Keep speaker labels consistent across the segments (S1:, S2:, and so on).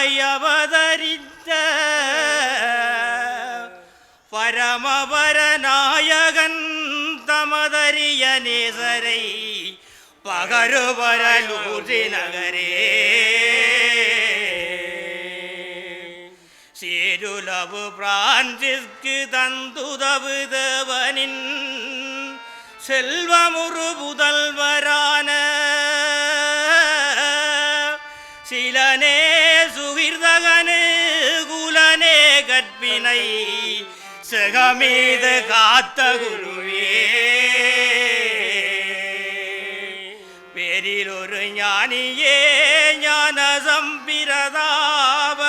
S1: அவதரித்த பரமபரநாயகன் தமதறிய நேசரை பகருவரலூரி நகரே சேருலவு பிரான்சிஸ்கு தந்துதவு தேவனின் செல்வமுறு புதல்வரான சிலனே சுகிர்தகனு குலனே கற்பினை செகமீது காத்த குருவே பேரில் ஒரு ஞானியே ஞான சம்பிரதாவ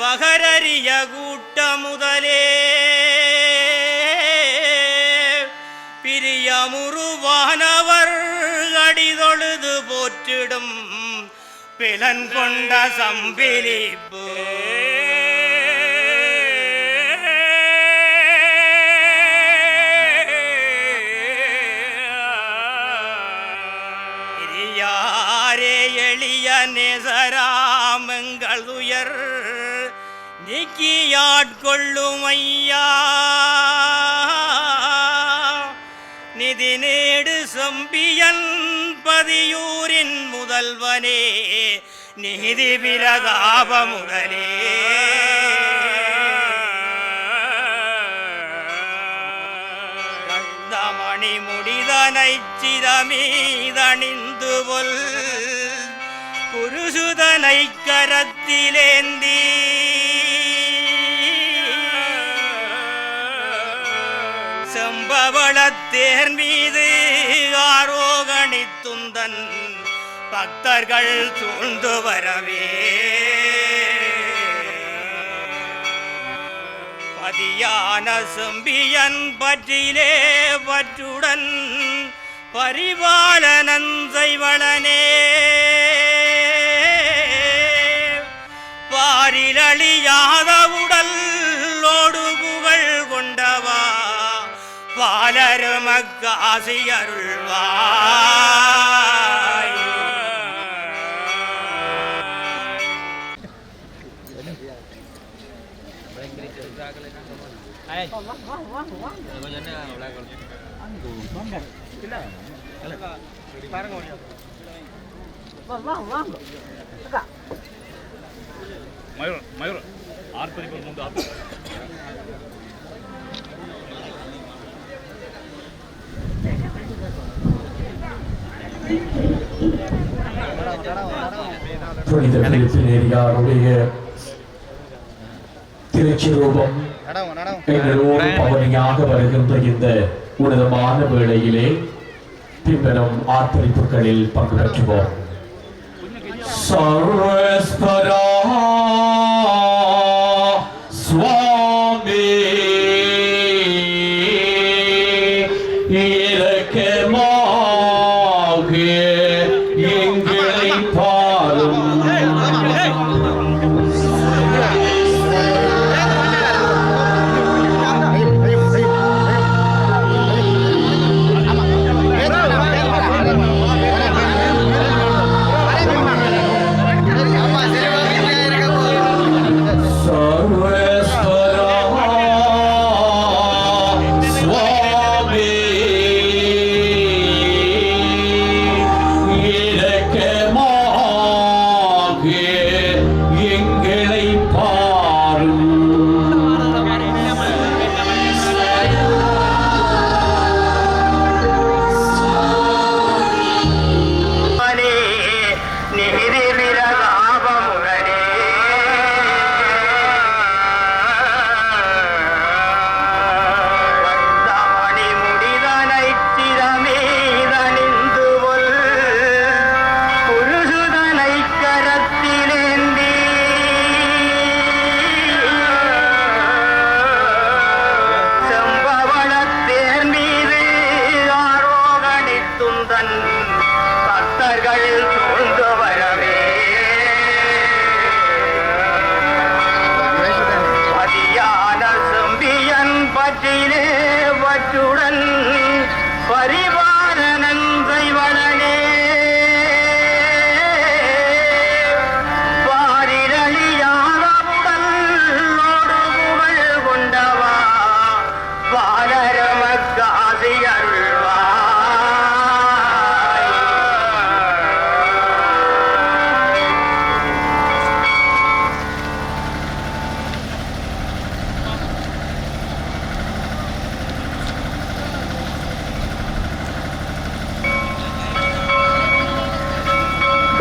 S1: பகரறிய கூட்ட முதலே பிரியமுருவானவர் அடிதொழுது போற்றிடும் பிலன் கொண்ட சம்பிலிப்பு யாரே எளிய நேசராமங்கள் உயர் நீக்கியாட்கொள்ளும் ஐயா நிதி நேடு செம்பியன் பதியூரின் முதல்வனே நீதி பிரதாப முதலே ரத்தமணி முடிதனை சிரமீதணிந்து கொல் புருஷுதனை கரத்திலேந்தி செம்பவளத்தேர் மீது ஆரோகணித்துந்தன் பக்தர்கள் சூழ்ந்து வரவே பதியான செம்பியன் பற்றிலே பற்றுடன் பரிபாலனன் செய்வளனே பாரிலழியாத உடல் ஓடு புகழ் கொண்டவா பாலருமக்காசி அருள்வாய்
S2: மயூர் ஆர்ப்பரிப்பு மூன்று
S3: புனித பிலிப்பினேரியாருடைய திருச்சிரூபம் எங்களோடு பவனியாக வருகின்ற இந்த உன்னதமான வேளையிலே பின்வரும் ஆர்ப்பரிப்புகளில் பங்கு பெற்றுவோம். சர்வேஸ்வரா சுவாமி இரக்கமாக எங்களை பாரும்.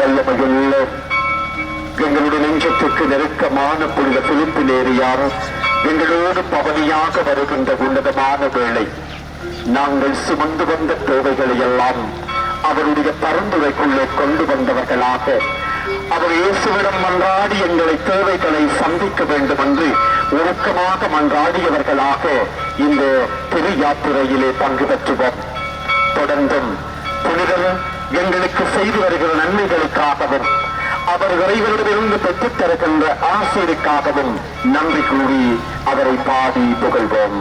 S4: வல்லமையுள்ள எங்களுடைய நெஞ்சத்துக்கு நெருக்கமான புனித பிலிப்பு நேரியார் எங்களோடு பவனியாக வருகின்ற உன்னதமான வேளை நாங்கள் சுமந்து வந்த தேவைகளை எல்லாம் அவருடைய பரந்துரைக்குள்ளே கொண்டு வந்தவர்களாக அவர் இயேசுவிடம் மன்றாடி எங்களை தேவைகளை சந்திக்க வேண்டும் என்று உருக்கமாக மன்றாடியவர்களாக இந்த திரு யாத்திரையிலே பங்கு பெற்றுவோம். தொடர்ந்தும் புனிதர் எங்களுக்கு செய்து வருகிற நன்மைகளுக்காகவும் அவர் இறைவனிடமிருந்து பெற்றுத் தருகின்ற ஆசிரியருக்காகவும் நன்றி கூறி அவரை பாடி புகழ்வோம்.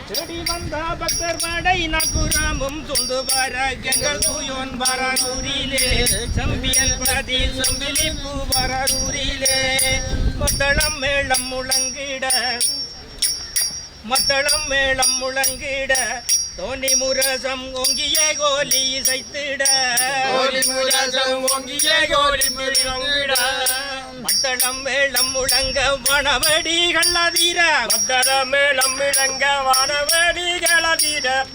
S1: தேடி வந்த பக்தர் படை நகுராமும் துண்டு வர எங்கள் தூயோன் வரூரிலே சம்பியன் பிரதி சம்பிலிப்பு வரூரிலே மத்தளம் மேளம் முழங்கிட தோணி முரசம் ஓங்கிய கோலி இசைத்திட மத்தளம் மேளம் முழங்க வனவடிகள் அதிர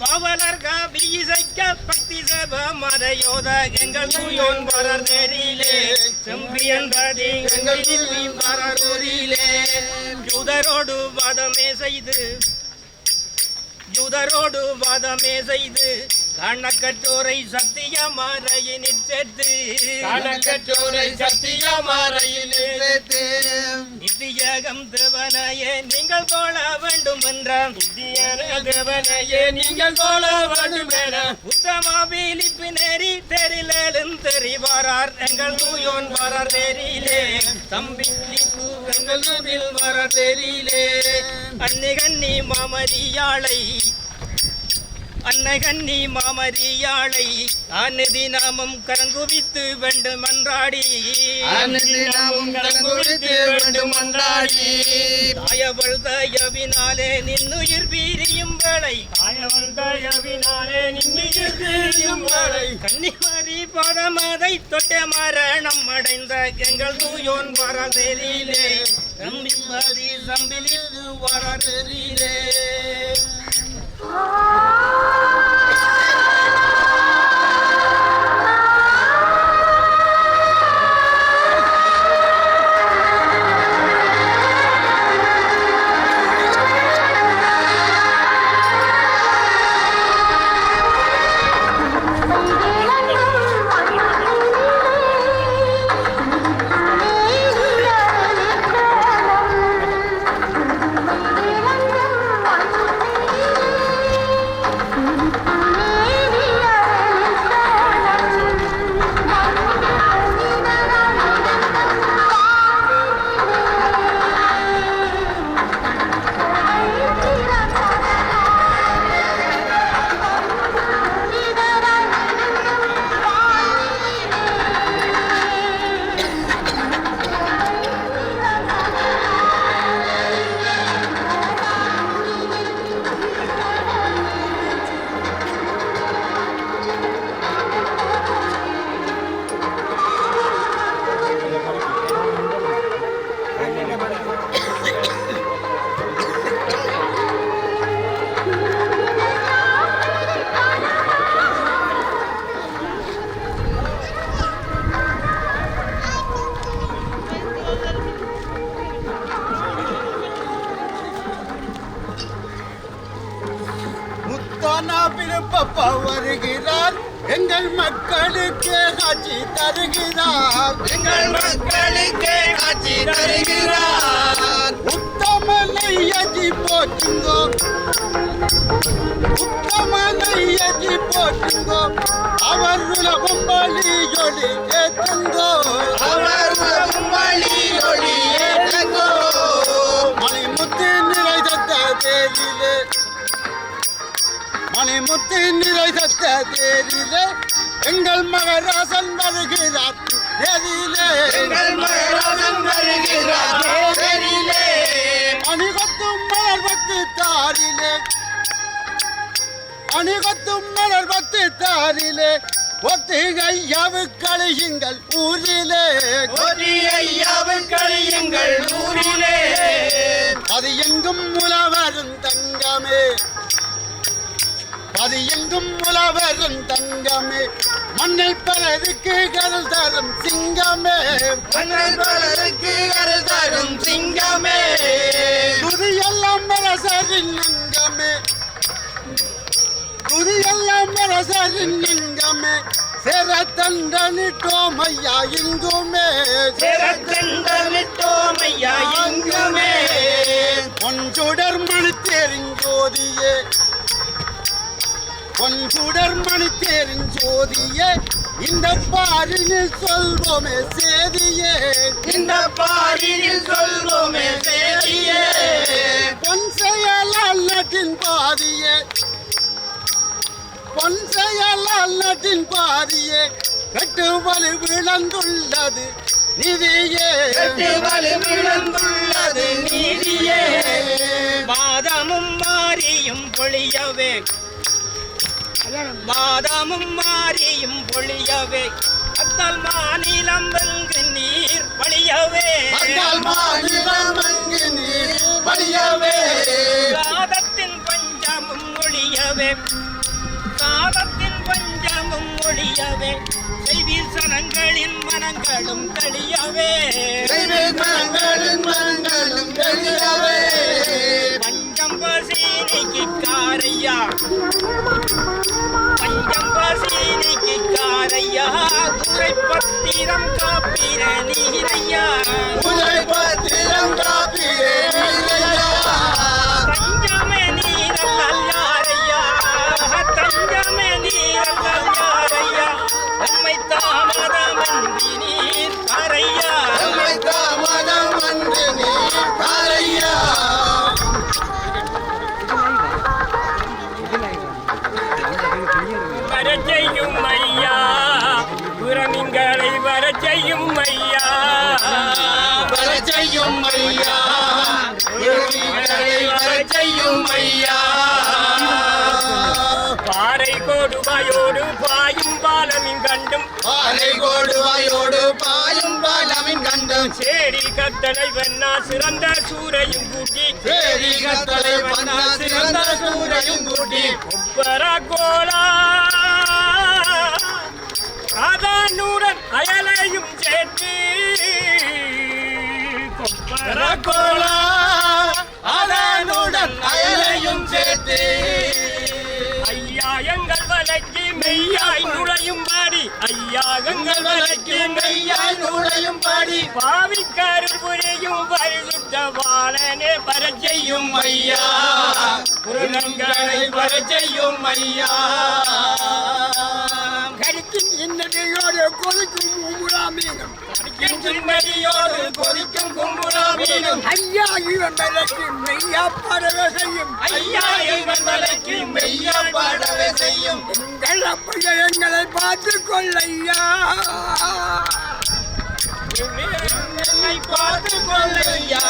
S1: பாவலர் காபி இசைக்க பக்தி சப மறையோத எங்கள் தூயோன் வரர் தேரிலே செம்பியன் பிரதி எங்கள் வரூரிலே யூதரோடு வாதமே செய்து கணக்கற்றோரை சத்தியமாரையினில் சேர்த்து நித்தியகம் தேவனையே நீங்கள் தோழ வேண்டும் என்ற உத்தமா பீலிப்பு நேரி தெரிலும் தெரிவாரார் எங்கள் தூயோன் வரர் தேரிலே தம்பிலிப்பு எங்கள் ஊரில் வரர் தேரிலே அன்னிகன்னி மாமரியாளை அநதி நாமம் கரங்குவித்து வேண்டும் மன்றாடி தாயவள் தயவினாலே நின்னுயிர் பீரியும் வேளை கன்னிமாரி பதமதை தொட்ட மரணம் அடைந்த எங்கள் தூயோன் வரதெரியிலே நம்பிமதி சம்பிலித்து வரதெரியிலே
S5: பப்பா வருகிறார் எங்கள் மக்களுக்கு காட்சி தருகிறார் உத்தமனை அஜி போற்றுங்கோ அவர் உலகம் பலியொலி ஏற்றுங்கோ மணிமுத்து நிறைந்த தேரிலே எங்கள் மகராசன் வருகிறார் அணிகத்தும் மலர்பத்து தாரிலே ஒத்திகையாவு கழியுங்கள் ஊரிலே அது எங்கும் உலவரும் தங்கமே மண்ணில் பலருக்கு கருள் தரும் சிங்கமே துதியெல்லாம் அரசரின் அங்கமே சேரத்தண்டனிட்டோம் ஐயா இங்குமே பொன்சுடர் மணி தெரிஞ்சோதியே பொன்சுடர் மணி தெரிஞ்சோதியே இந்த பாரினில் சொல்வோமே சேதியே
S1: இந்த பாரினில் சொல்வோமே சேதியே
S5: பொன் செயலால் நட்டின் பாதியே பொன் செயலால் நட்டின் பாதியே கட்டுவலு விளந்துள்ளது நிதியே
S1: கட்டுவலு விளந்துள்ளது நீதியே பாதமும் மாறியும் பொழியவே பாதமும் மாறியும் பொழியவே அத்தால் மாநிலம் வெங்கு நீர் வழியவே
S5: அத்தால் மாநிலம் வெங்கு நீர் வழியவே
S1: காதத்தின் பஞ்சமும் ஒழியவே காதத்தின் பஞ்சமும் ஒழியவே செய்வீர் சனங்களின் மனங்களும் தெளியவே
S5: மனங்களும் தெளியவே
S1: பஞ்சம் பசீனிக்கு காரையா பஞ்சம் பசீனிக்கு காரையா உரைப்பத்திரம் காப்பிர நீரையா
S5: உரைப்பத்திரம் காப்பிரே
S1: தஞ்சமே நீரல் யாரையா தஞ்சமே நீரல் யாரையா நம்மை தாமதமன்றி நீர் காரையா
S5: தாமதம் அன்று நீர் காரையா
S1: வரச்செய்யும் ஐயா புறமிங்களை வரச்செய்யும் ஐயா
S5: வரச்செய்யும் ஐயா வரச்செய்யும் ஐயா
S1: பாறை கொடுவாயோடு பாயும் பாலமின் கண்டும்
S5: பாறை கோடுவாயோடு பாயும் பாலமின் கண்டும்
S1: சேரி கத்தனை வெண்ணா சிறந்த சூரையும் கூட்டி
S5: சேரி கத்தலை பண்ணா சிறந்த சூரையும் கூட்டி
S1: பரகோலா அதானுடன் அயலையும் சேர்த்து
S5: பரகோலா அதனுடன் அயலையும் சேர்த்து
S1: ஐயா எங்கள் வலைக்கு மெய்யாய் நுழையும் பாடி ஐயா எங்கள் வலைக்கு
S5: மெய்யாய் நூலையும் பாடி
S1: பாவிக்காரர் புரியும் பரிசுத்த பாலனே பரச்செய்யும் ஐயா புரணங்களை பரச்செய்யும் ஐயா
S5: கரிக்கும் இன்னடியோடு கொதிக்கும் கும்புரா மீனும்
S1: கரிக்கும் சிம்மடியோடு கொதிக்கும் கும்புரா மீனும்
S5: ஐயா இவன் விலைக்கு மெய்யா படவே செய்யும்
S1: ஐயா எங்கள் வலைக்கு மெய்யா
S5: படவே செய்யும் எங்கள் அப்பைய எங்களை பார்த்து கொள்ளையா
S1: என்னை பார்த்து கொள்ளையா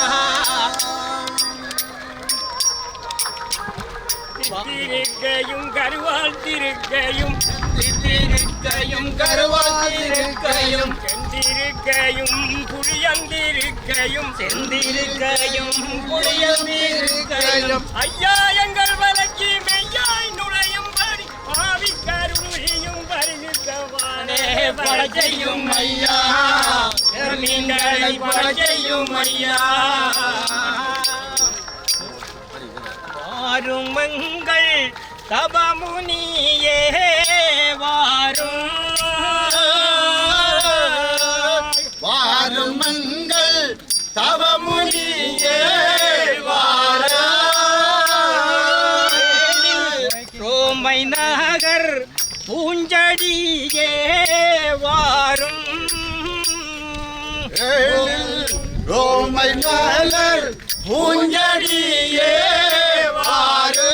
S1: திருக்கையும் கருவால் திருக்கையும்
S5: திருக்கையும் கருவாதிருக்கையும்
S1: செந்திருக்கையும் புளியந்திருக்கையும் செந்திருக்கையும் புளியந்திருக்கையும் ஐயா எங்கள் வலைக்கு மெய்யாய் நுழையும் படி ஆவிக்கருளியும் பரிசுத்தவானே படைச்செய்யும் ஐயா மீன்களை படைச்செய்யும் ஐயா வாரும் மங்கள் தபமுனியே வாரும்
S5: வாரும் மங்கள் தவமுனியே வார
S1: ரோமை நகர் பூஞ்சடியே வாரும்
S5: ரோமை மலர் பூஞ்சடியே வாரு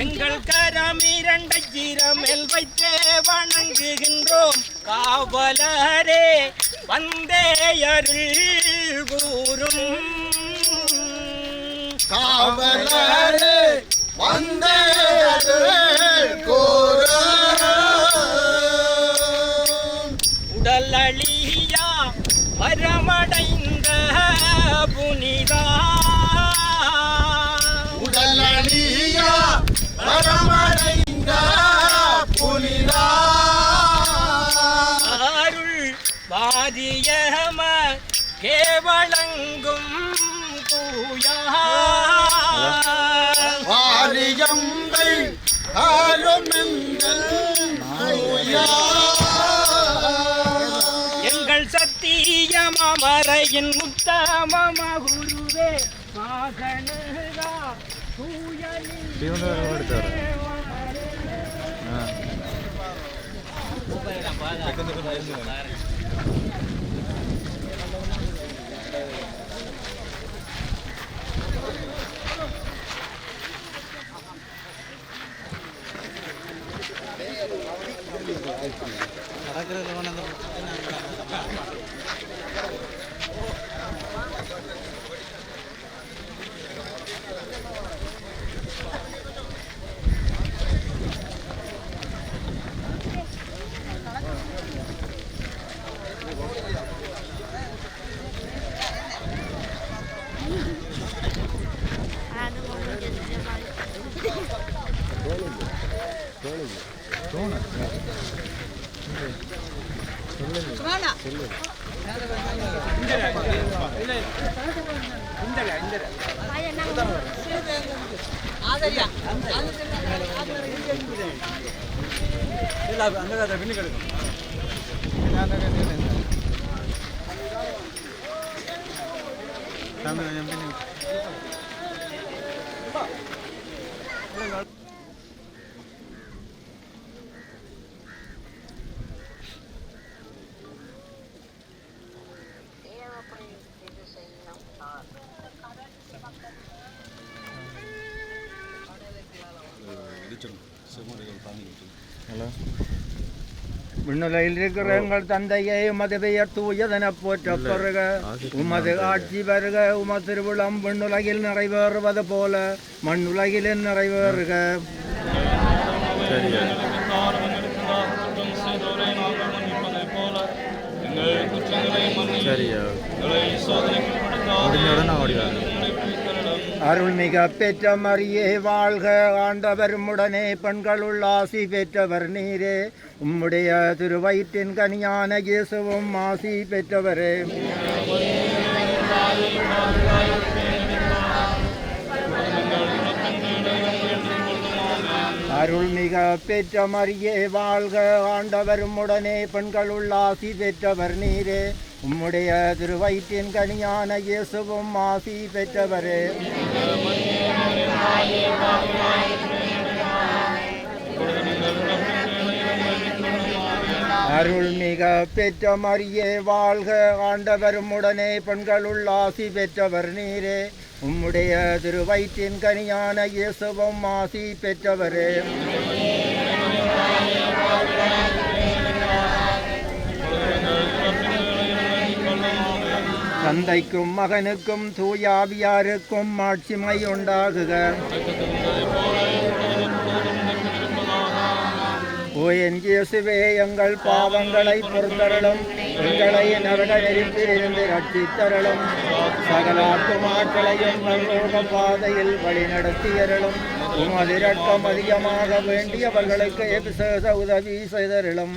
S1: எங்கள் கரமிரண்டை சிரமேல் வைத்தே வணங்குகின்றோம் காவலரே வந்தே அருள் கூறும்
S5: காவலரே வந்தே கோர
S1: உடல் அழியா வரமடைந்த புனிதா
S5: உடலழியா வரமடைந்த புனிதா
S1: அருள் பாதியம கேவலங்கும் தூயா
S5: வாரியம்பை ஆருமெங்கள் தூயா
S1: எங்கள் சக்தி மறையின் முத்தம குருவே மகனுதா
S6: விண்ணுலையில் இருக்கிற எங்கள் தந்தையை உமது பெயர் தூயதென போற்றப் பெறுக. உமது ஆட்சி வருக. உமது திருவிழம் விண்ணுலகில் நிறைவேறுவது போல மண்ணுலகிலும் நிறைவேறுக. அருள்மிக பெற்ற மரியே வாழ்க. ஆண்டவர் உடனே பெண்களுள் ஆசி பெற்றவர் நீரே. உம்முடைய திருவயிற்றின் கனியான இயேசுவும் ஆசி பெற்றவரே. அருள்மிக பெற்ற மரியே வாழ்க. ஆண்டவர் உடனே பெண்களுள் ஆசி பெற்றவர் நீரே. உம்முடைய திருவயிற்றின் கனியான இயேசுவும் ஆசி பெற்றவரே. அருள்மிக பெற்ற மரியே வாழ்க. ஆண்டவர் உடனே பெண்களுள் ஆசி பெற்றவர் நீரே. உம்முடைய திருவயிற்றின் கனியான இயேசுவும் ஆசி பெற்றவரே. தந்தைக்கும் மகனுக்கும் தூயாவியாருக்கும் மாட்சிமை உண்டாகுக. ஓ என் இயேசுவே, எங்கள் பாவங்களை பொறுத்தருளும். எங்களை நரக நெருப்பிலிருந்து ரட்சித்தருளும். சகல ஆத்துமாக்களையும் பரலோக பாதையில் வழிநடத்தியருளும். உமது இரக்கம் அதிகமாக வேண்டியவர்களுக்கு விசேஷ உதவி செய்தருளும்.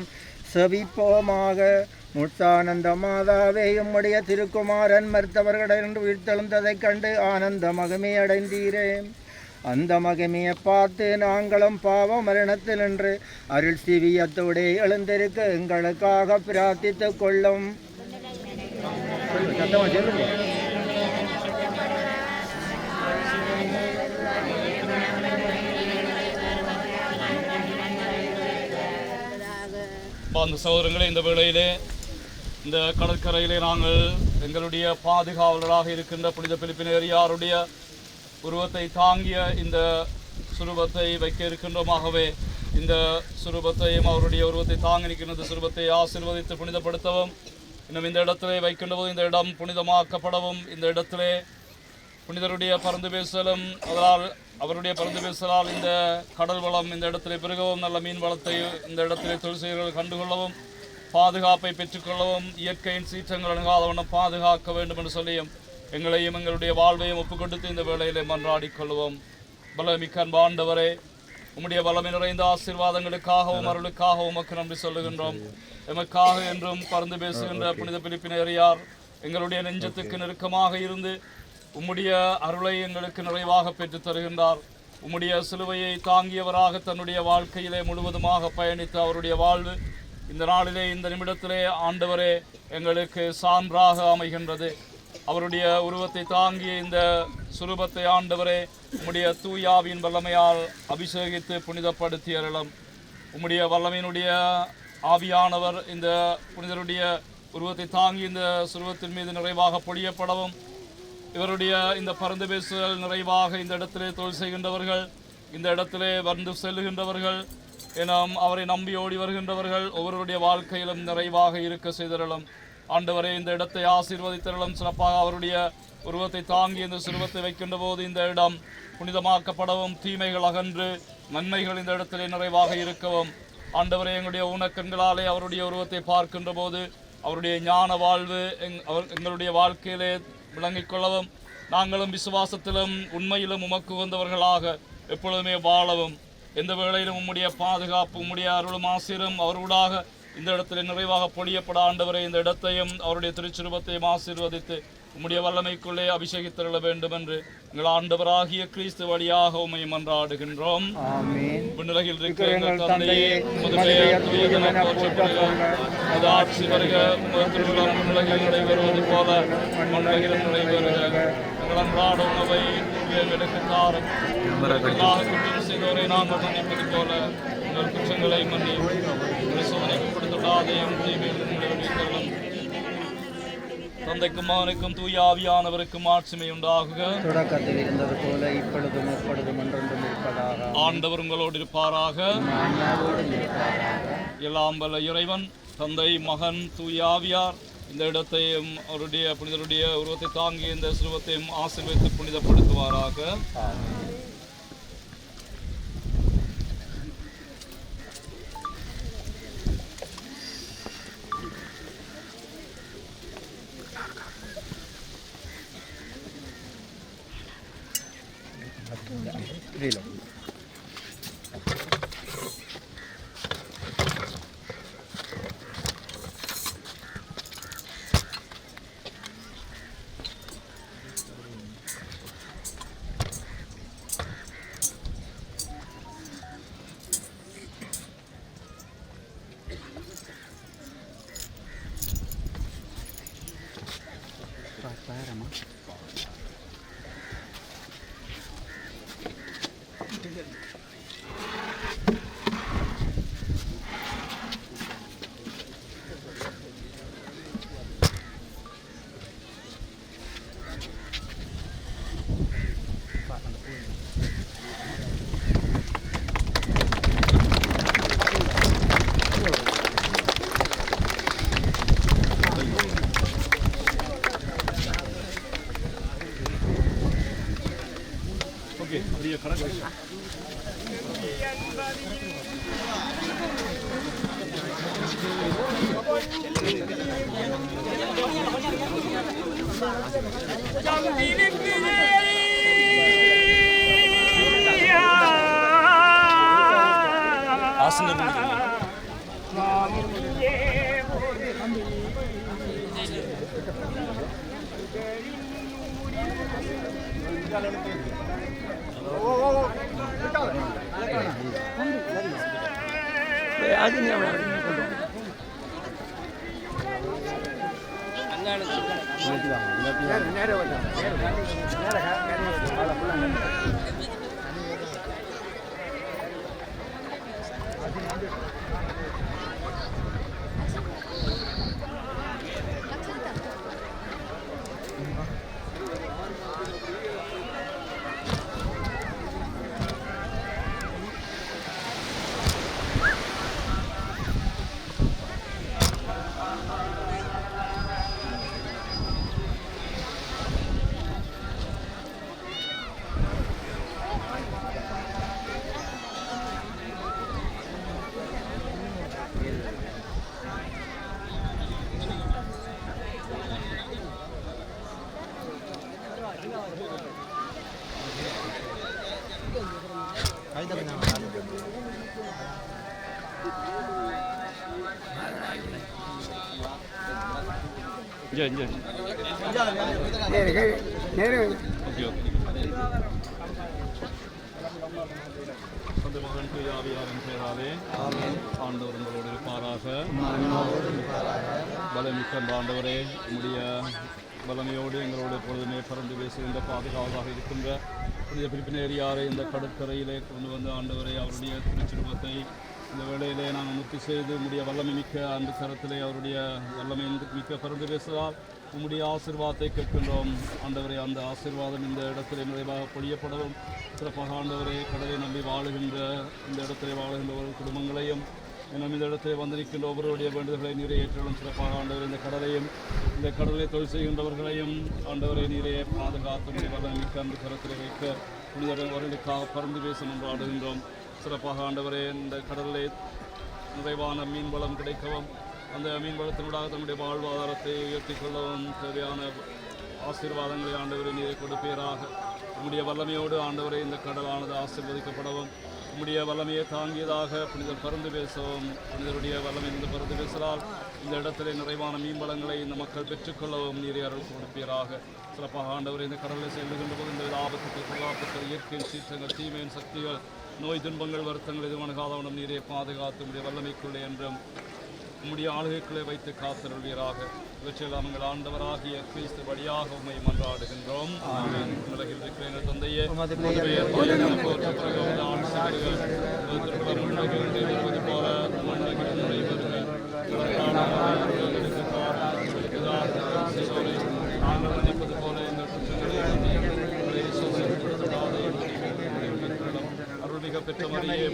S6: செவிப்போமாக. முத்தானந்த மாதாவே, உம்முடைய திருக்குமாரன் மருத்துவர்களிடம் உயிர்த்தெழுந்ததைக் கண்டு ஆனந்த மகிமை அடைந்தீரே. அந்த மகிமையை பார்த்து நாங்களும் பாவ மரணத்தில் நின்று அருள் சிவியத்தோடு எழுந்திருக்க எங்களுக்காக பிரார்த்தித்துக் கொள்ளும்.
S2: அந்த சகோதரங்களே, இந்த வேளையிலே இந்த கடற்கரையிலே நாங்கள் எங்களுடைய பாதுகாவலராக இருக்கின்ற புனித பிலிப்பினேரியாருடைய உருவத்தை தாங்கிய இந்த சுரூபத்தை வைக்க இருக்கின்றோமாகவே இந்த சுரூபத்தையும் அவருடைய உருவத்தை தாங்கி நிற்கின்ற சுரூபத்தை ஆசீர்வதித்து புனிதப்படுத்தவும், இன்னும் இந்த இடத்திலே வைக்கின்ற போது இந்த இடம் புனிதமாக்கப்படவும், இந்த இடத்திலே புனிதருடைய பறந்து பேசலும் அதனால் அவருடைய பறந்து பேசலால் இந்த கடல் வளம் இந்த இடத்திலே பெருகவும், நல்ல மீன் வளத்தை இந்த இடத்திலே தொழில் செய்கிறவர்கள் கண்டுகொள்ளவும், பாதுகாப்பை பெற்றுக்கொள்ளவும், இயற்கையின் சீற்றங்கள் அணுகாதவண்ணம் பாதுகாக்க வேண்டும் என்று சொல்லியும் எங்களையும் எங்களுடைய வாழ்வையும் ஒப்புக்கொடுத்து இந்த வேளையிலே மன்றாடிக் கொள்வோம். பலமிக்க அன்பாண்டவரே, உம்முடைய பலமை நிறைந்த ஆசீர்வாதங்களுக்காகவும் அருளுக்காகவும் உமக்கு நன்றி சொல்லுகின்றோம். எமக்காக என்றும் பறந்து பேசுகின்ற புனித பிலிப்பினேரியார் எங்களுடைய நெஞ்சத்துக்கு நெருக்கமாக இருந்து உம்முடைய அருளை எங்களுக்கு நிறைவாக பெற்றுத் தருகின்றார். உம்முடைய சிலுவையை தாங்கியவராக தன்னுடைய வாழ்க்கையிலே முழுவதுமாக பயணித்து அவருடைய வாழ்வு இந்த நாளிலே இந்த நிமிடத்திலே ஆண்டவரே எங்களுக்கு சான்றாக அமைகின்றது. அவருடைய உருவத்தை தாங்கிய இந்த சுரூபத்தை ஆண்டவரே உம்முடைய தூயாவின் வல்லமையால் அபிஷேகித்து புனிதப்படுத்தி அருளும். உம்முடைய வல்லமையினுடைய ஆவியானவர் இந்த புனிதருடைய உருவத்தை தாங்கி இந்த சுருவத்தின் மீது நிறைவாக பொழியப்படவும், இவருடைய இந்த பரந்து பேசுதல் நிறைவாக இந்த இடத்திலே தொழில் செய்கின்றவர்கள், இந்த இடத்திலே வந்து செல்லுகின்றவர்கள், எனும் அவரை நம்பி ஓடி வருகின்றவர்கள் ஒவ்வொருடைய வாழ்க்கையிலும் நிறைவாக இருக்க செய்தரலும். ஆண்டவரே இந்த இடத்தை ஆசீர்வதித்தரலும். சிறப்பாக அவருடைய உருவத்தை தாங்கி இந்த சுருவத்தை வைக்கின்ற போது இந்த இடம் புனிதமாக்கப்படவும், தீமைகள் அகன்று நன்மைகள் இந்த இடத்திலே நிறைவாக இருக்கவும். ஆண்டவரே எங்களுடைய ஊனக்கண்களாலே அவருடைய உருவத்தை பார்க்கின்ற போது அவருடைய ஞான வாழ்வு எங்களுடைய வாழ்க்கையிலே விளங்கிக் கொள்ளவும், நாங்களும் விசுவாசத்திலும் உண்மையிலும் உமக்கு உகந்தவர்களாக எப்பொழுதுமே வாழவும், எந்த வேளையிலும் உம்முடைய பாதுகாப்பு உம்முடைய அருளும் ஆசீரும் அவர்களாக இந்த இடத்தில் நிறைவாக பொழியப்பட ஆண்டவரை இந்த இடத்தையும் அவருடைய திருச்சிருபத்தையும் ஆசீர்வதித்து உம்முடைய வல்லமைக்குள்ளே அபிஷேகித்தருள வேண்டும் என்று எங்கள் ஆண்டவராகிய கிறிஸ்து வழியாக உம்மை மன்றாடுகின்றோம். விண்ணுலகில் இருக்கிற எங்கள் தந்தையே, உமது பெயர் தூயதென போற்றப்படுக, உமது ஆட்சி வருக, உமது திருவுளம் விண்ணுலகில் நடைபெறுவது போல மண்ணுலகிலும் நடைபெறுக. எங்கள் அன்றாட உணவை எங்களுக்கு தாரும். குற்றம் செய்தோரை நாங்கள் மன்னிப்பது போல எங்கள் குற்றங்களை மன்னி சோதனைக்கு கொடுத்துடாதையும் தீமையிலும் விடுவித்தருளும். தந்தைக்கும் மகனுக்கும் தூய ஆவியானவருக்கும் ஆட்சிமை உண்டாகுக.
S6: தொடக்கத்தில் இருந்தது போல இப்பொழுதும் எப்பொழுதும் என்றென்றும் இருப்பதாக.
S2: ஆண்டவர் உங்களோடு இருப்பாராக. எல்லாம் வல்ல இறைவன் தந்தை மகன் தூய ஆவியார் இந்த இடத்தையும் அவருடைய புனிதருடைய உருவத்தை தாங்கி இந்த சுருவத்தையும் ஆசீர்வதித்து புனிதப்படுத்துவாராக. தந்தை மகன் தூயாவியாரின் பெயராலே ஆண்டவர் உங்களோடு இருப்பாராக. பலமிக்க ஆண்டவரே, உம்முடைய பலமையோடு எங்களோடு பொழுதுமே பறந்து பேசுகின்ற பாதுகாவலாக இருக்கின்ற புனித பிலிப்பினேரியாரை இந்த கடற்கரையிலே கொண்டு வந்து ஆண்டவரை அவருடைய திருச்சிருவத்தை இந்த வேளையிலே நாங்கள் முத்தி செய்து உம்முடைய வல்லமை மிக்க அன்பு கரத்திலே அவருடைய வல்லமை மிக்க பறந்து பேசுவதால் உம்முடைய ஆசீர்வாதத்தை கேட்கின்றோம். ஆண்டவரே, அந்த ஆசீர்வாதம் இந்த இடத்திலே நிறைவாக பொழியப்படவும் சிறப்பாக ஆண்டவரே, கடலை நம்பி வாழுகின்ற இந்த இடத்திலே வாழுகின்ற ஒரு குடும்பங்களையும் இன்னும் இந்த இடத்திலே வந்திருக்கின்ற ஒவ்வொருடைய வேண்டுதல்களை நீரை ஏற்றாலும் சிறப்பாக ஆண்டவர் இந்த கடலையும் இந்த கடலை தொழில் செய்கின்றவர்களையும் ஆண்டவரை நீரை பாதுகாத்து வல்லமை மிக்க அன்பு கரத்திலே வைக்க புனிதர்களுக்காக பறந்து பேசும் என்று ஆடுகின்றோம். சிறப்பாக ஆண்டவரே, இந்த கடலிலே நிறைவான மீன் வளம் கிடைக்கவும் அந்த மீன் வளத்தினூடாக தம்முடைய வாழ்வாதாரத்தை உயர்த்தி கொள்ளவும் தேவையான ஆசீர்வாதங்களை ஆண்டவரை நீரை கொடுப்பீராக. உம்முடைய வல்லமையோடு ஆண்டவரை இந்த கடலானது ஆசீர்வதிக்கப்படவும் உம்முடைய வல்லமையை தாங்கியதாக புனிதர் பறந்து பேசவும் புனிதருடைய வல்லமை இந்த பறந்து பேசலால் இந்த இடத்திலே நிறைவான மீன்வளங்களை இந்த மக்கள் பெற்றுக்கொள்ளவும் நீரை அருள் கொடுப்பீராக. சிறப்பாக ஆண்டவரை இந்த கடலில் செல்லுகின்ற போது இந்த ஆபத்துக்கள் பொருளாதாரத்தில் இயற்கை சீற்றங்கள் தீமையின் சக்திகள் நோய் துன்பங்கள் வருத்தங்கள் இது மனகாதவனம் நீரை பாதுகாத்து உம்முடைய வல்லமைக்குள்ளே என்றும் உம்முடைய ஆளுகைக்குள்ளே வைத்து காத்தருள்வீராக. இவற்றையெல்லாம் எங்கள் ஆண்டவராகிய கிறிஸ்து வழியாக உம்மை மன்றாடுகின்றோம். உலகில் இருக்கிற எங்கள் தந்தையே நாங்கள் நினைப்பது போல எங்கள் குற்றங்களை அருள்மிக பெற்ற மரியே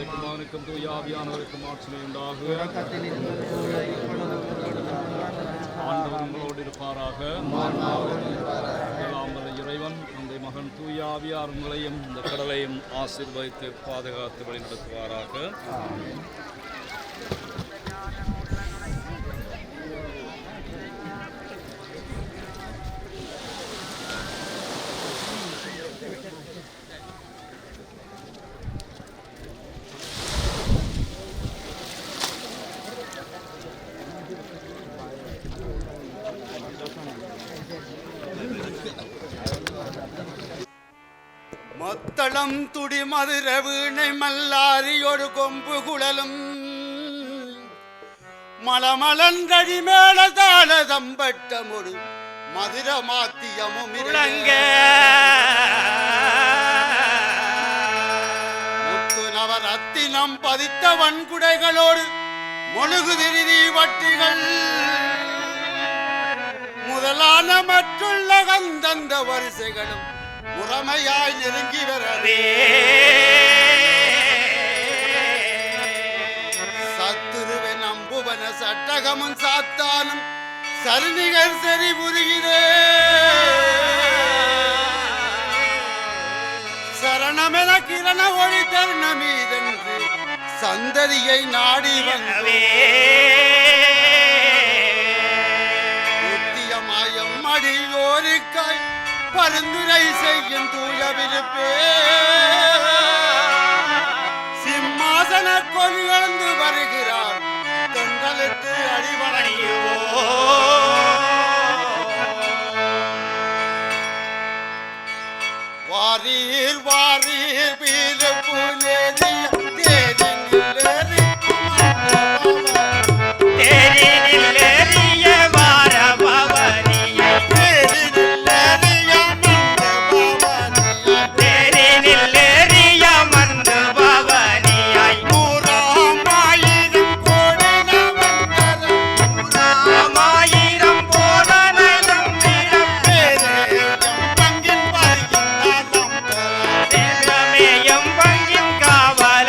S2: குமாரனுக்கும் தூயாவியானவருக்கும் ஆட்சிமை உண்டாகும். ஆண்டவர் உங்களோடு இருப்பாராக. இறைவன் தந்தை மகன் தூயாவியார் உங்களையும் இந்த கடலையும் ஆசீர்வதித்து பாதுகாத்து வழிநடத்துவாராக.
S5: மத்தளம் துடி மதுர வீணை மல்லாரியோடு கொம்பு குழலும் மலமலங்கடி மேல தாள தம்பட்டமொடு மதுர மாத்தியமும் இளங்க முத்து நவரத்தினம் பதித்த வன்குடைகளோடு மொழுகு திருதி வட்டிகள் முதலான மற்றுள்ள கந்தந்த வரிசைகளும் முறைமையாய் நெருங்கி வரவே சத்துருவை நம்புவன சட்டகமும் சாத்தானும் சருணிகள் சரி புரிகிறே சரணமென கிரண ஒளி தருணமீதென்று சந்ததியை நாடி வந்தவே உத்தியமாயம் அடியோருக்காய் பரிந்துரை செய்யும் தூய விருப்பே சிம்மாசன கொள்கந்து வருகிறார் தொண்டலிட்டு அடிவணையோ வாரீர் வாரீர் வீரப்பு
S7: பங்கின் காவல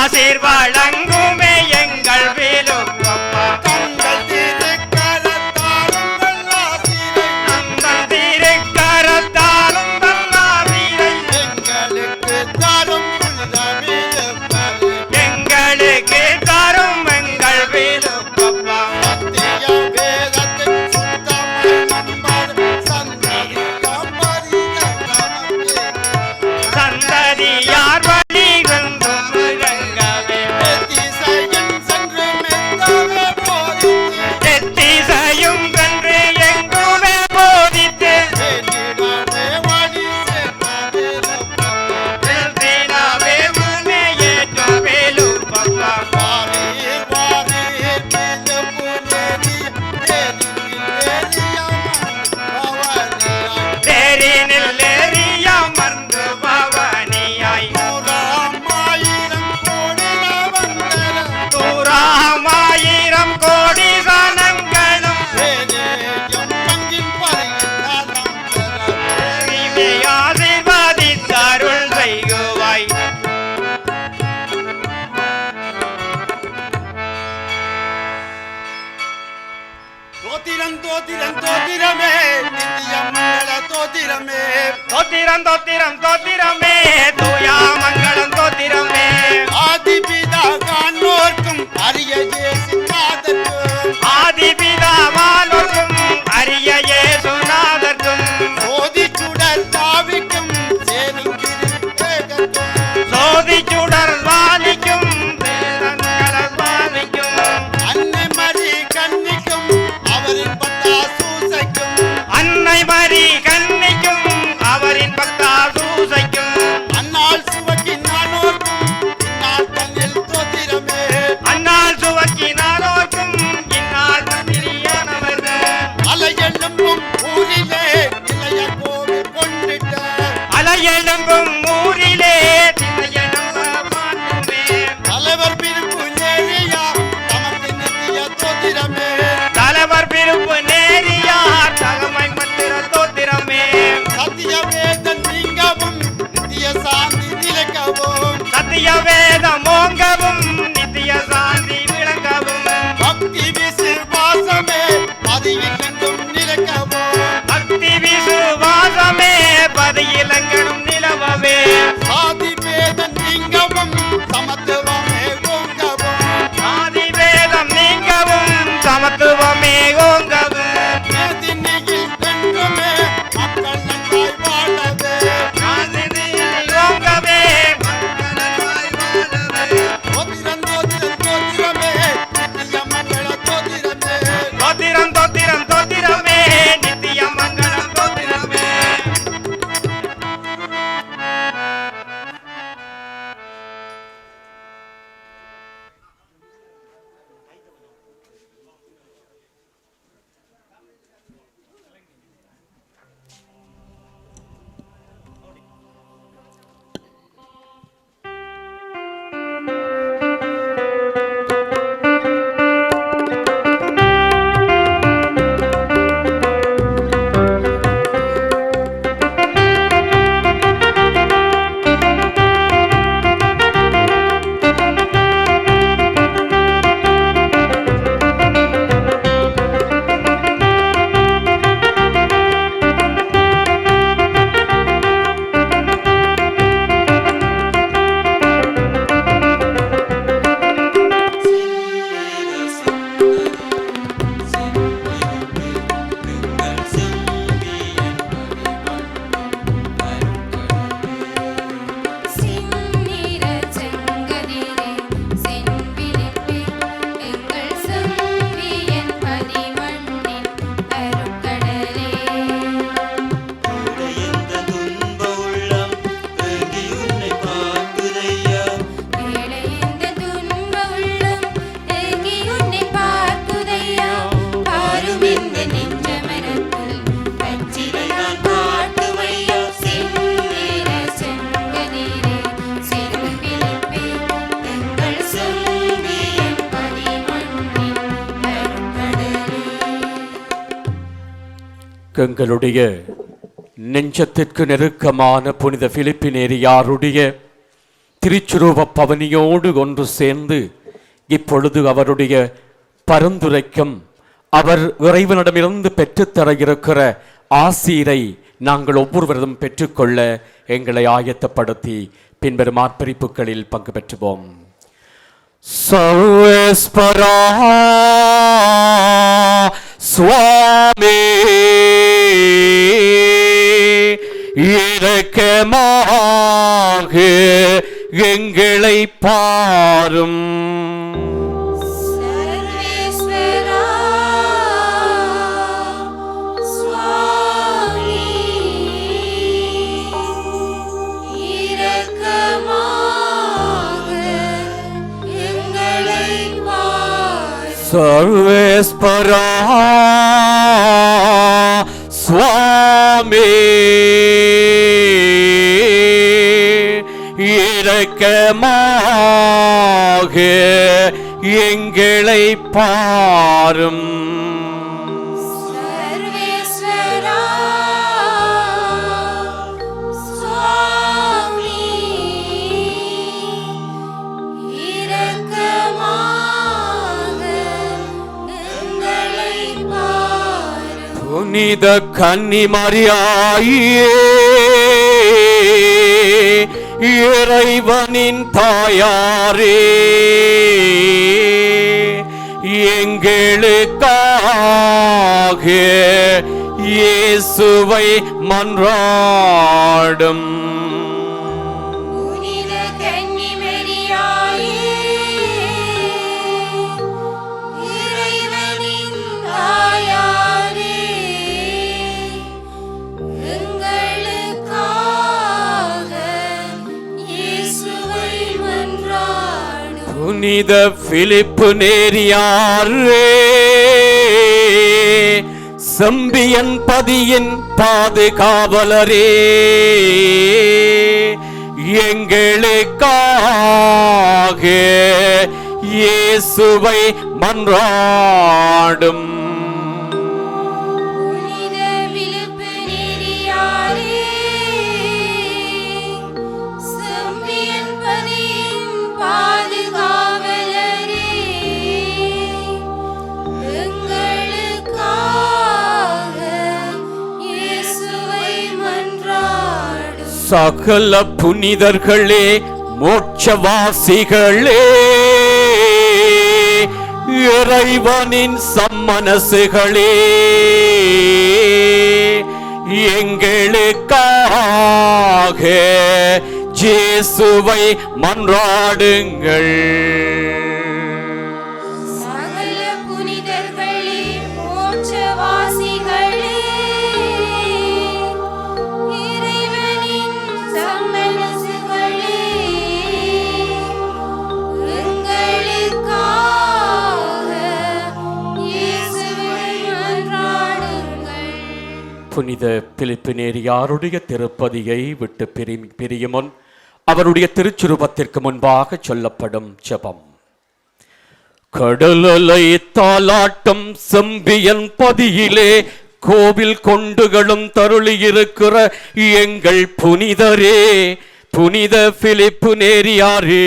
S1: ஆசீர் வழங்குமே எங்கள் வேலுப்பப்பா தங்கள் திருக்கரத்தாலும் தல்லாவீரை எங்களுக்கு தரும் எங்களுக்கு தரும் எங்கள் வேலுப்பப்பா சந்ததியார் வழி வந்தும் இறங்கவே எத்திசையும் கன்று எங்குமே போதித்து தினாவே முன்னே ஏற்ற வேலுப்பப்பா தேரினில் ஏறிய மர்ந்து பவனியாய் தூராமாயிரம் கோடி சனங்களும் ஆசீர்வதித்தருள் செய்குவாய் தோத்திரம் தோத்திரம் தோத்திரமே தூயா மங்களம் தோத்திரமே ஆதிபிதா வானோர்க்கும் அரிய இயேசுநாதர்க்கும் சோதி சுடர் தாவிக்கும் அன்னை மரி கன்னிக்கும் அவரின் பக்தா சூசைக்கும் அன்னாள் சுவக்கி நானோர்க்கும் இந்நாள் தன்னில் அலையெழும்பும் ஊரிலே இளைய கோவில் கொண்டிட்ட தலைவர் பிரிப்பு நேரியா தமக்கு நித்திய தோத்திரமே தகமை மந்திர தோத்திரமே சத்திய வேதம் நீங்கவும் நித்திய சாந்தி நிலைக்கவும் நித்திய சாந்தி விளங்கவும் பக்தி விசுவாசமே பதியிலெங்கும் நிலவவே சாதி வேதம் நீங்கவும் சமத்துவமே ஓங்கவும் மேதினியில் என்றுமே மக்கள் நன்றாய் வாழவே தோத்திரமே நித்திய மங்களம் தோத்திரமே
S3: எங்களுடைய நெஞ்சத்திற்கு நெருக்கமான புனித பிலிப்பினேரியாருடைய திருச்சுரூப பவனியோடு ஒன்று சேர்ந்து இப்பொழுது அவருடைய பரிந்துரைக்கும் அவர் இறைவனிடமிருந்து பெற்றுத்தர இருக்கிற ஆசீரை நாங்கள் ஒவ்வொருவரும் பெற்றுக்கொள்ள எங்களை ஆயத்தப்படுத்தி பின்வரும் ஆர்ப்பரிப்புகளில் பங்கு பெற்றுவோம். சர்வேஸ்வரா சுவாமி இரக்கமாக எங்களை பாரும். சர்வேஸ்வரா சுவாமி இரக்கமாக எங்களை பாரும். புனித கன்னிமரியாயே இறைவனின் தாயாரே எங்களுக்காக இயேசுவை மன்றாடும். புனித பிலிப்பு நேரியாரே செம்பியன் பதியின் பாதுகாவலரே எங்களுக்காக இயேசுவை மன்றாடும். சகல புனிதர்களே மோட்சவாசிகளே இறைவனின் சம்மனசுகளே எங்களுக்காக இயேசுவை மன்றாடுங்கள். புனித பிலிப்பு நேரியாருடைய திருப்பதியை விட்டு பிரியும் முன் அவருடைய திருச்சுரூபத்திற்கு முன்பாக சொல்லப்படும் ஜெபம். கடலலை தாலாட்டம் செம்பியன் பதியிலே கோவில் கொண்டுகளும் தருளியிருக்கிற எங்கள் புனிதரே புனித பிலிப்பு நேரியாரே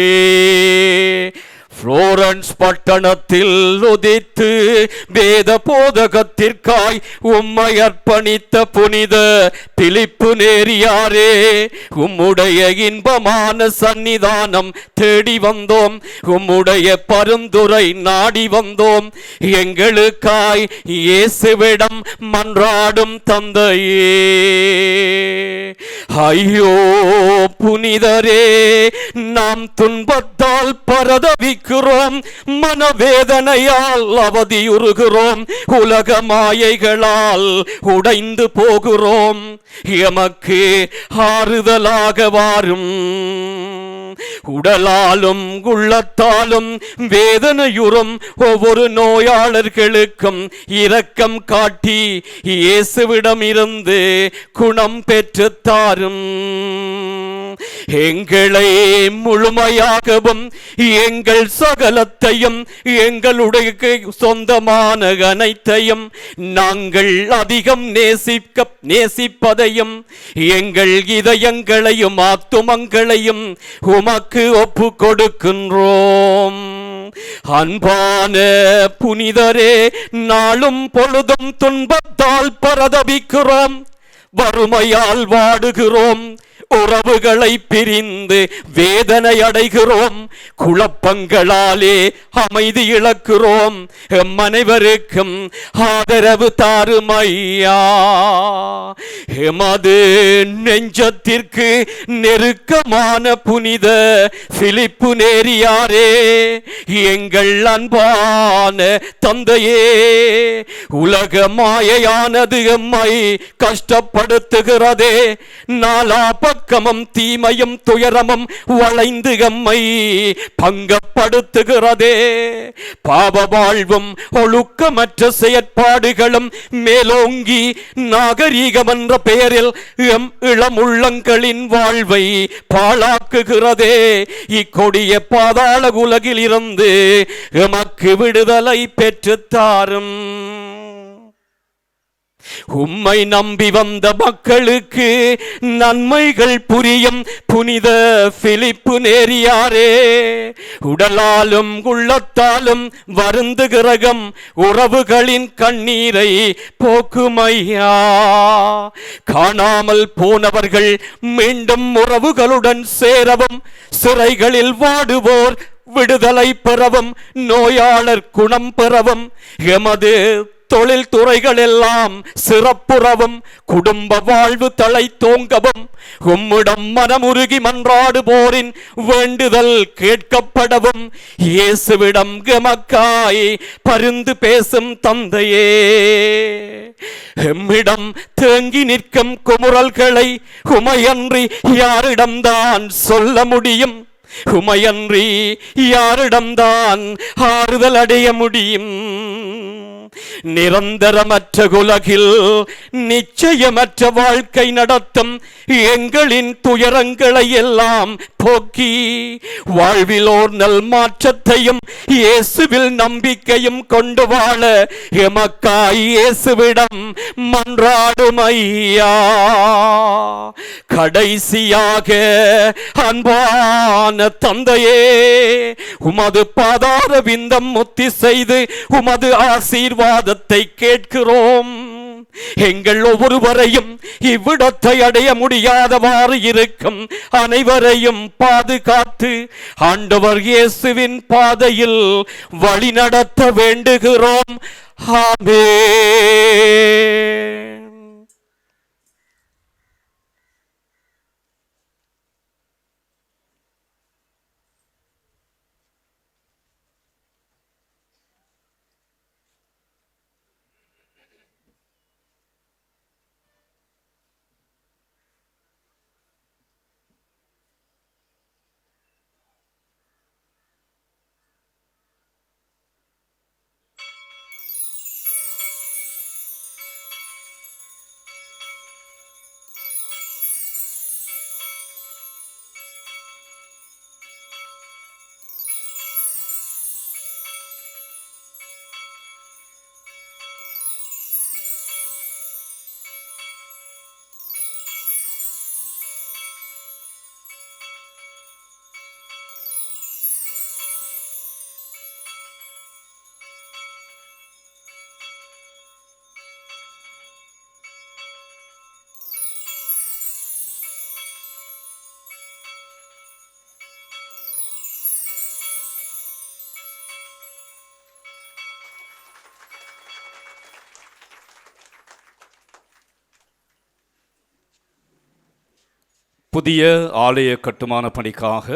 S3: புளோரன்ஸ் பட்டணத்தில் உதித்து வேத போதகத்திற்காய் உம்மை அர்ப்பணித்த புனித பிலிப்பு நேரியாரே உம்முடைய இன்பமான சன்னிதானம் தேடி வந்தோம். உம்முடைய பரிந்துரை நாடி வந்தோம். எங்களுக்காய் இயேசுவிடம் மன்றாடும் தந்தையே. ஐயோ புனிதரே, நாம் துன்பத்தால் பரதவிக்கிறோம், மனவேதனையால் அவதியுறுகிறோம், உலக மாயைகளால் உடைந்து போகிறோம். எமக்கு ஆறுதலாக வாரும். உடலாலும் உள்ளத்தாலும் வேதனையுறும் ஒவ்வொரு நோயாளர்களுக்கும் இரக்கம் காட்டி இயேசுவிடம் இருந்து குணம் பெற்று தாரும். எங்களை முழுமையாகவும் எங்கள் சகலத்தையும் எங்களுடைய சொந்தமான அனைத்தையும் நாங்கள் அதிகம் நேசிப்பதையும் எங்கள் இதயங்களையும் ஆத்துமங்களையும் உமக்கு ஒப்பு கொடுக்கின்றோம். அன்பான புனிதரே, நாளும் பொழுதும் துன்பத்தால் பரதபிக்கிறோம், வறுமையால் வாடுகிறோம், உறவுகளை பிரிந்து வேதனை அடைகிறோம், குழப்பங்களாலே அமைதி இழக்கிறோம். எம் அனைவருக்கும் ஆதரவு தாருமையா. எமது நெஞ்சத்திற்கு நெருக்கமான புனித பிலிப்பு நேரியாரே, எங்கள் அன்பான தந்தையே, உலக மாயையானது எம்மை கஷ்டப்படுத்துகிறதே, நாலா பக்கமும் தீமையும் துயரமும் வளைந்து எம்மை பங்கப்படுத்துகிறதே. பாவ வாழ்வும் ஒழுக்கமற்ற செயற்பாடுகளும் மேலோங்கி நாகரீகம் என்ற பெயரில் எம் இளம் உள்ளங்களின் வாழ்வை பாழாக்குகிறதே. இக்கொடிய பாதாள உலகில் இருந்து எமக்கு விடுதலை பெற்றுத்தாரும். உம்மை நம்பி வந்த மக்களுக்கு நன்மைகள் புரியும் புனித பிலிப்பு நேரியாரே, உடலாலும் உள்ளத்தாலும் வருந்துகிறகம் உறவுகளின் கண்ணீரை போக்குமையா. காணாமல் போனவர்கள் மீண்டும் உறவுகளுடன் சேரவும், சிறைகளில் வாடுவோர் விடுதலை பெறவும், நோயாளர் குணம் பெறவும், எமது தொழில் துறைகள் எல்லாம் சிறப்புறவும், குடும்ப வாழ்வு தலை தோங்கவும், உம்மிடம் மனமுருகி மன்றாடுவோரின் வேண்டுதல் கேட்கப்படவும், இயேசுவிடம் எமக்காய் பரிந்து பேசும் தந்தையே, எம்மிடம் தேங்கி நிற்கும் குமுறல்களை உமையன்றி யாரிடம்தான் சொல்ல முடியும்? உமையன்றி யாரிடம்தான் ஆறுதல் அடைய முடியும்? நிரந்தரமற்ற உலகில் நிச்சயமற்ற வாழ்க்கை நடத்தும் எங்களின் துயரங்களை எல்லாம் போக்கி வாழ்வில் ஓர் நல் மாற்றத்தையும் இயேசுவில் நம்பிக்கையும் கொண்டு வாழ எமக்காய் இயேசுவிடம் மன்றாடுமையா. கடைசியாக அன்பான தந்தையே, உமது பாதார விந்தம் முத்தி செய்து உமது ஆசீர்வாதத்தை கேட்கிறோம். எங்கள் ஒவ்வொருவரையும் இவ்விடத்தை அடைய முடியாதவாறு இருக்கும் அனைவரையும் பாதுகாத்து ஆண்டவர் இயேசுவின் பாதையில் வழிநடத்த வேண்டுகிறோம். ஆமென்.
S2: புதிய ஆலய கட்டுமான பணிக்காக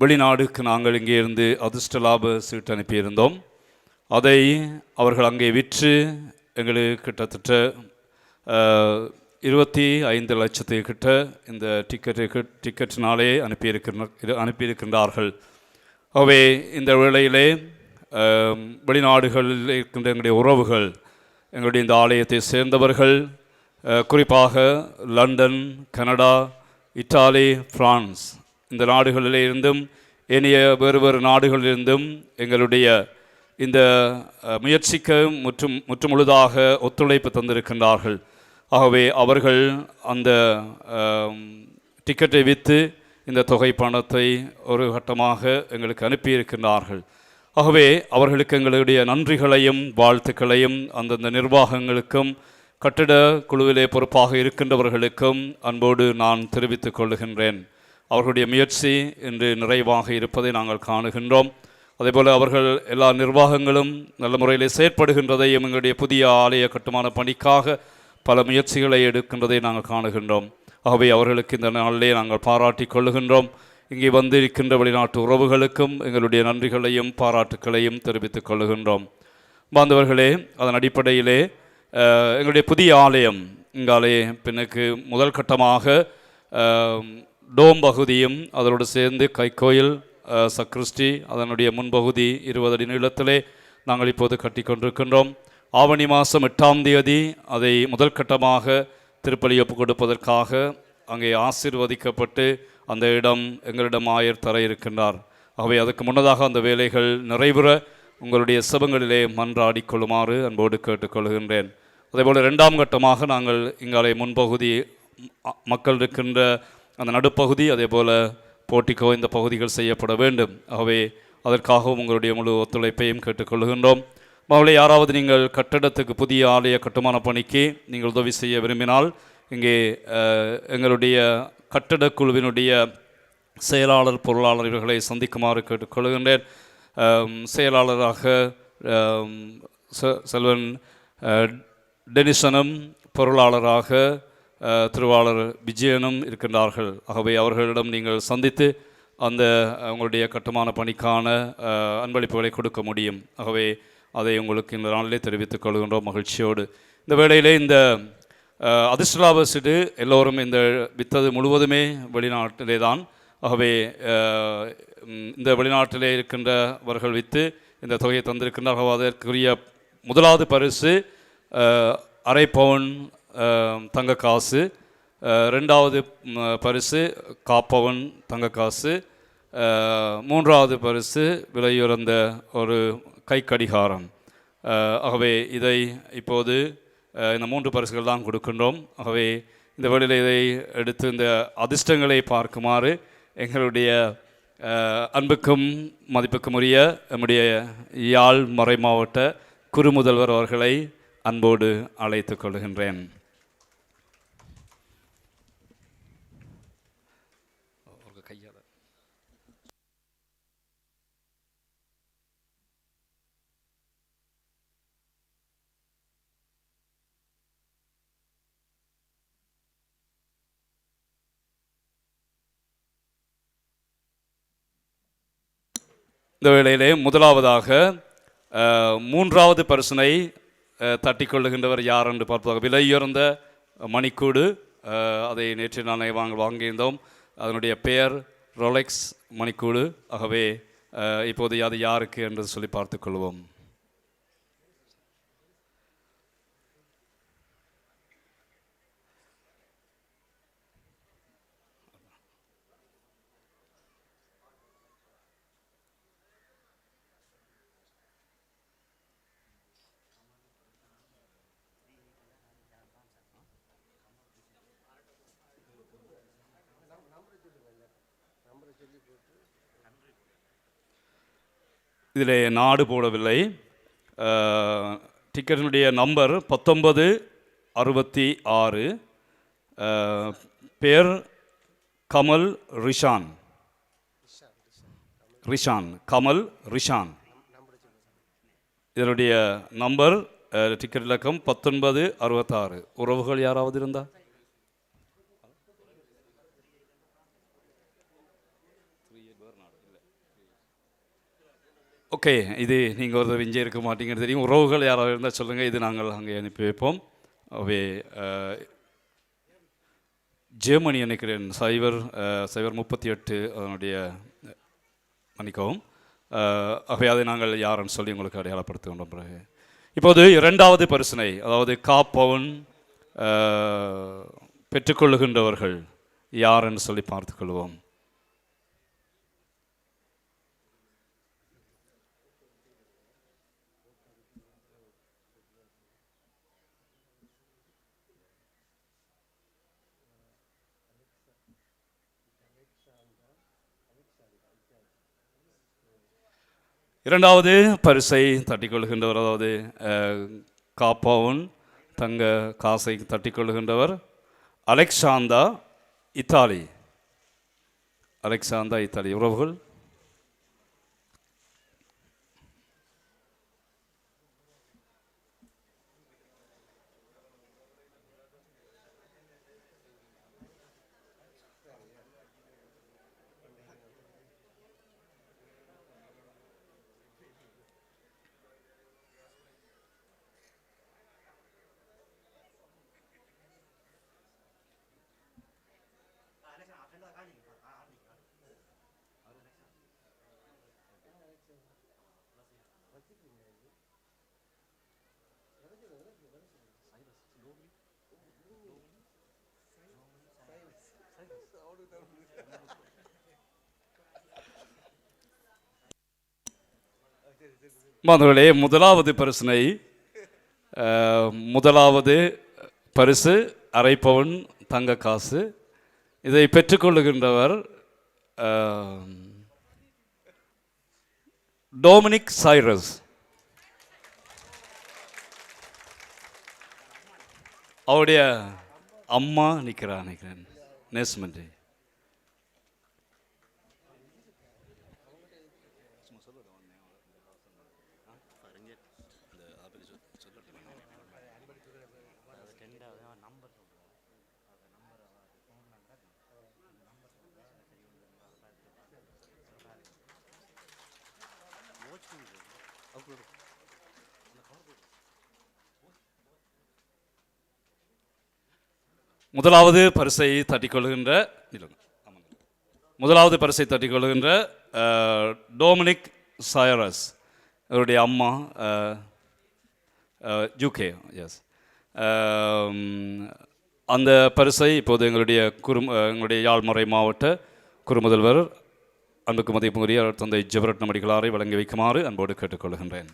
S2: வெளிநாடுக்கு நாங்கள் இங்கே இருந்து அதிர்ஷ்ட லாப சீட்டு அனுப்பியிருந்தோம். அதை அவர்கள் அங்கே விற்று எங்களுக்கு கிட்டத்தட்ட 25 லட்சத்து கிட்ட இந்த டிக்கெட்டினாலே அனுப்பியிருக்கின்றார்கள். அவை இந்த வேளையிலே வெளிநாடுகளில் இருக்கின்ற எங்களுடைய உறவுகள், எங்களுடைய இந்த ஆலயத்தை சேர்ந்தவர்கள், குறிப்பாக லண்டன், கனடா, இத்தாலி, பிரான்ஸ் இந்த நாடுகளிலிருந்தும் ஏனைய வேறு வேறு நாடுகளிலிருந்தும் எங்களுடைய இந்த முயற்சிக்கு முற்றுமுழுதாக ஒத்துழைப்பு தந்திருக்கின்றார்கள். ஆகவே அவர்கள் அந்த டிக்கெட்டை விற்று இந்த தொகை பணத்தை ஒரு கட்டமாக எங்களுக்கு அனுப்பியிருக்கின்றார்கள். ஆகவே அவர்களுக்கு எங்களுடைய நன்றிகளையும் வாழ்த்துக்களையும் அந்தந்த நிர்வாகங்களுக்கும் கட்டிட குழுவிலே பொறுப்பாக இருக்கின்றவர்களுக்கும் அன்போடு நான் தெரிவித்துக் கொள்ளுகின்றேன். அவர்களுடைய முயற்சி இன்று நிறைவாக இருப்பதை நாங்கள் காணுகின்றோம். அதேபோல் அவர்கள் எல்லா நிர்வாகங்களும் நல்ல முறையில் செயற்படுகின்றதையும் எங்களுடைய புதிய ஆலய கட்டுமான பணிக்காக பல முயற்சிகளை எடுக்கின்றதை நாங்கள் காணுகின்றோம். ஆகவே அவர்களுக்கு இந்த நாளிலே நாங்கள் பாராட்டி கொள்ளுகின்றோம். இங்கே வந்திருக்கின்ற வெளிநாட்டு உறவுகளுக்கும் எங்களுடைய நன்றிகளையும் பாராட்டுக்களையும் தெரிவித்துக் கொள்ளுகின்றோம். பாந்தவர்களே, அதன் அடிப்படையிலே எங்களுடைய புதிய ஆலயம் இங்காலே பின்னுக்கு முதல் கட்டமாக டோம் பகுதியும் அதனோடு சேர்ந்து கைக்கோயில் சக்ரிஸ்டி அதனுடைய முன்பகுதி 20 அடி நீளத்திலே நாங்கள் இப்போது கட்டி கொண்டிருக்கின்றோம். ஆவணி மாதம் 8ஆம் தேதி அதை முதல் கட்டமாக திருப்பலி ஒப்பு கொடுப்பதற்காக அங்கே ஆசீர்வதிக்கப்பட்டு அந்த இடம் எங்களிடம் ஆயர் தர இருக்கின்றார். ஆகவே அதுக்கு முன்னதாக அந்த வேலைகள் நிறைவுற உங்களுடைய செபங்களிலே மன்றாடி கொள்ளுமாறு அன்போடு கேட்டுக்கொள்கின்றேன். அதேபோல் 2ஆம் கட்டமாக நாங்கள் இங்காலே முன்பகுதி மக்கள் இருக்கின்ற அந்த நடுப்பகுதி அதேபோல் போட்டிக்கோ இந்த பகுதிகள் செய்யப்பட வேண்டும். ஆகவே அதற்காகவும் உங்களுடைய முழு ஒத்துழைப்பையும் கேட்டுக்கொள்கின்றோம். அவளை யாராவது நீங்கள் கட்டடத்துக்கு புதிய ஆலய கட்டுமான பணிக்கு நீங்கள் உதவி செய்ய விரும்பினால் இங்கே எங்களுடைய கட்டடக் குழுவினுடைய செயலாளர் பொருளாளர் இவர்களை சந்திக்குமாறு கேட்டுக்கொள்கின்றேன். செயலாளராக செல்வன் டெனிசனும் பொருளாளராக திருவாளர் விஜயனும் இருக்கின்றார்கள். ஆகவே அவர்களிடம் நீங்கள் சந்தித்து அந்த உங்களுடைய கட்டுமான பணிக்கான அன்பளிப்புகளை கொடுக்க முடியும். ஆகவே அதை உங்களுக்கு இந்த நாளிலே தெரிவித்துக் கொள்கின்றோம் மகிழ்ச்சியோடு. இந்த வேளையிலே இந்த அதிர்ஷ்டலாபசிடு எல்லோரும் இந்த வித்தது முழுவதுமே வெளிநாட்டிலே தான். ஆகவே இந்த வெளிநாட்டிலே இருக்கின்றவர்கள் விற்று இந்த தொகையை தந்திருக்கின்றார்கள். அதற்குரிய முதலாவது பரிசு அரை பவுன் தங்க காசு, 2வது பரிசு காப்பவன் தங்க காசு, 3வது பரிசு விலையுறந்த ஒரு கைக்கடிகாரம். ஆகவே இதை இப்போது இந்த 3 பரிசுகள் தான் கொடுக்கின்றோம். ஆகவே இந்த வேளையில் இதை எடுத்து இந்த அதிர்ஷ்டங்களை பார்க்குமாறு எங்களுடைய அன்புக்கும் மதிப்புக்கும் உரிய நம்முடைய யாழ் மறை மாவட்ட குறுமுதல்வர் அவர்களை அன்போடு அழைத்துக் கொள்கின்றேன். இந்த வேளையிலே முதலாவதாக 3வது பரிசினை தட்டிக்கொள்ளுகின்றவர் யார் என்று பார்ப்பதாக விலையுயர்ந்த மணிக்கூடு. அதை நேற்று நான் வாங்கியிருந்தோம். அதனுடைய பெயர் ரோலெக்ஸ் மணிக்கூடு. ஆகவே இப்போது அது யாருக்கு என்று சொல்லி பார்த்துக்கொள்வோம். இதில் நாடு போடவில்லை. டிக்கெட்டினுடைய நம்பர் 1966. பேர் கமல் ரிஷான். கமல் ரிஷான். இதனுடைய நம்பர் டிக்கெட் இலக்கம் 1966. உறவுகள் யாராவது இருந்தா? ஓகே, இது நீங்கள் ஒரு இங்கே இருக்க மாட்டீங்கன்னு தெரியும். உறவுகள் யாராவது இருந்தால் சொல்லுங்கள், இது நாங்கள் அங்கே அனுப்பி வைப்போம். அவே ஜெர்மனி நினைக்கிறேன் 038 அதனுடைய மன்னிக்கவும். அவை அதை நாங்கள் யாருன்னு சொல்லி உங்களுக்கு அடையாளப்படுத்துகின்றோம். பிறகு இப்போது 2வது பரிசினை, அதாவது காப்பவன் பெற்றுக்கொள்ளுகின்றவர்கள்
S3: யார் என்று சொல்லி பார்த்துக்கொள்வோம். இரண்டாவது பரிசை தட்டிக்கொள்கின்றவர், அதாவது காப்பாவும் தங்க காசை தட்டிக்கொள்கின்றவர் அலெக்சாந்தா, இத்தாலி. அலெக்சாந்தா, இத்தாலி. உறவுகள், மாணவர்களே, முதலாவது பரிசு அரைப்பவன் தங்க காசு. இதை பெற்றுக்கொள்ளுகின்றவர் டொமினிக் சைரஸ். அவருடைய அம்மா நிற்கிறேன் நேஸ்மெண்ட். முதலாவது பரிசை தட்டிக்கொள்கின்ற டொமினிக் சைரஸ், அவருடைய அம்மா யூகே. எஸ், அந்த பரிசை இப்போது எங்களுடைய யாழ்மறை மாவட்ட குறுமுதல்வர் அன்புக்கு மதிப்புக்குரிய தந்தை ஜெபரட்னம் அடிகளாரை வழங்கி வைக்குமாறு அன்போடு கேட்டுக்கொள்கின்றேன்.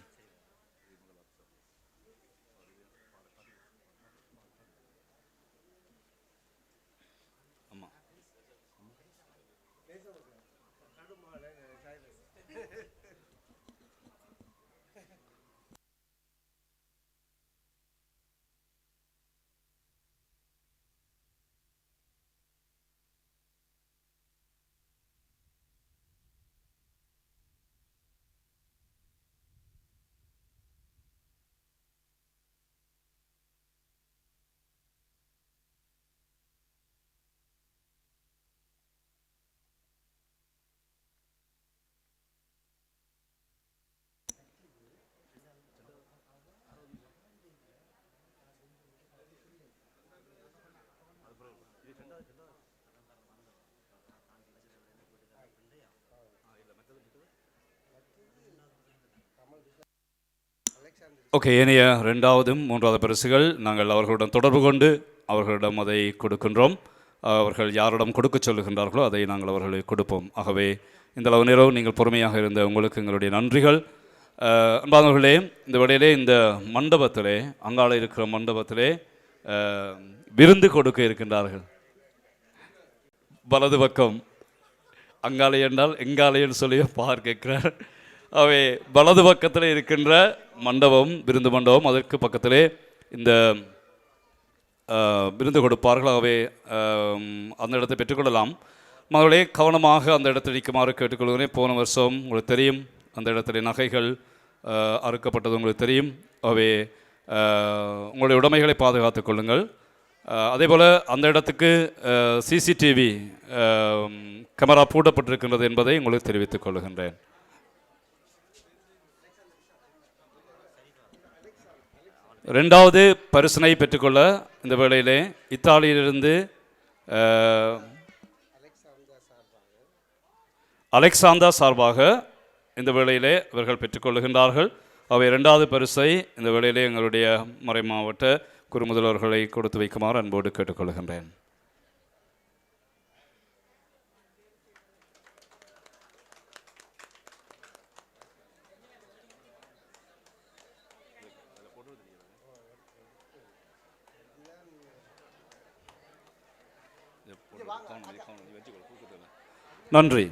S3: ஓகே, ஏனைய ரெண்டாவதும் மூன்றாவது பரிசுகள் நாங்கள் அவர்களுடன் தொடர்பு கொண்டு அவர்களிடம் அதை கொடுக்கின்றோம். அவர்கள் யாரிடம் கொடுக்க சொல்லுகின்றார்களோ அதை நாங்கள் அவர்களுக்கு கொடுப்போம். ஆகவே இந்த அளவு நேரம் நீங்கள் பொறுமையாக இருந்த உங்களுக்கு எங்களுடைய நன்றிகள். அன்பானவர்களே, இந்த வேளையிலே இந்த மண்டபத்திலே, அங்கால இருக்கிற மண்டபத்திலே விருந்து கொடுக்க இருக்கின்றார்கள். வலது பக்கம் அங்காலை என்றால் எங்காலைன்னு சொல்லி பார்க்கிறார். அவை வலது பக்கத்தில் இருக்கின்ற மண்டபம், விருந்து மண்டபம், அதற்கு பக்கத்திலே இந்த விருந்து கொடுப்பார்கள். ஆகவே அந்த இடத்தை பெற்றுக்கொள்ளலாம். மகளே, கவனமாக அந்த இடத்தில் நிற்குமாறு கேட்டுக்கொள்கிறேன். போன வருஷம் உங்களுக்கு தெரியும், அந்த இடத்துல நகைகள் அறுக்கப்பட்டது உங்களுக்கு தெரியும். ஆகவே உங்களுடைய உடைமைகளை பாதுகாத்துக் கொள்ளுங்கள். அதே போல் அந்த இடத்துக்கு சிசிடிவி கேமரா பூட்டப்பட்டிருக்கின்றது என்பதை உங்களுக்கு தெரிவித்துக் கொள்கின்றேன். ரெண்டாவது பரிசினை பெற்றுக்கொள்ள இந்த வேளையிலே இத்தாலியிலிருந்து அலெக்சாந்தா சார்பாக இந்த வேளையிலே இவர்கள் பெற்றுக்கொள்ளுகின்றார்கள். அவை இரண்டாவது பரிசை இந்த வேளையிலே எங்களுடைய மறை மாவட்ட குறுமுதல்வர்களை கொடுத்து வைக்குமாறு அன்போடு கேட்டுக்கொள்கின்றேன். நன்றி.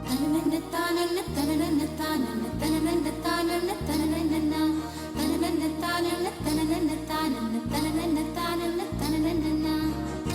S7: தனனன தானன தனனன தானன தனனன தானன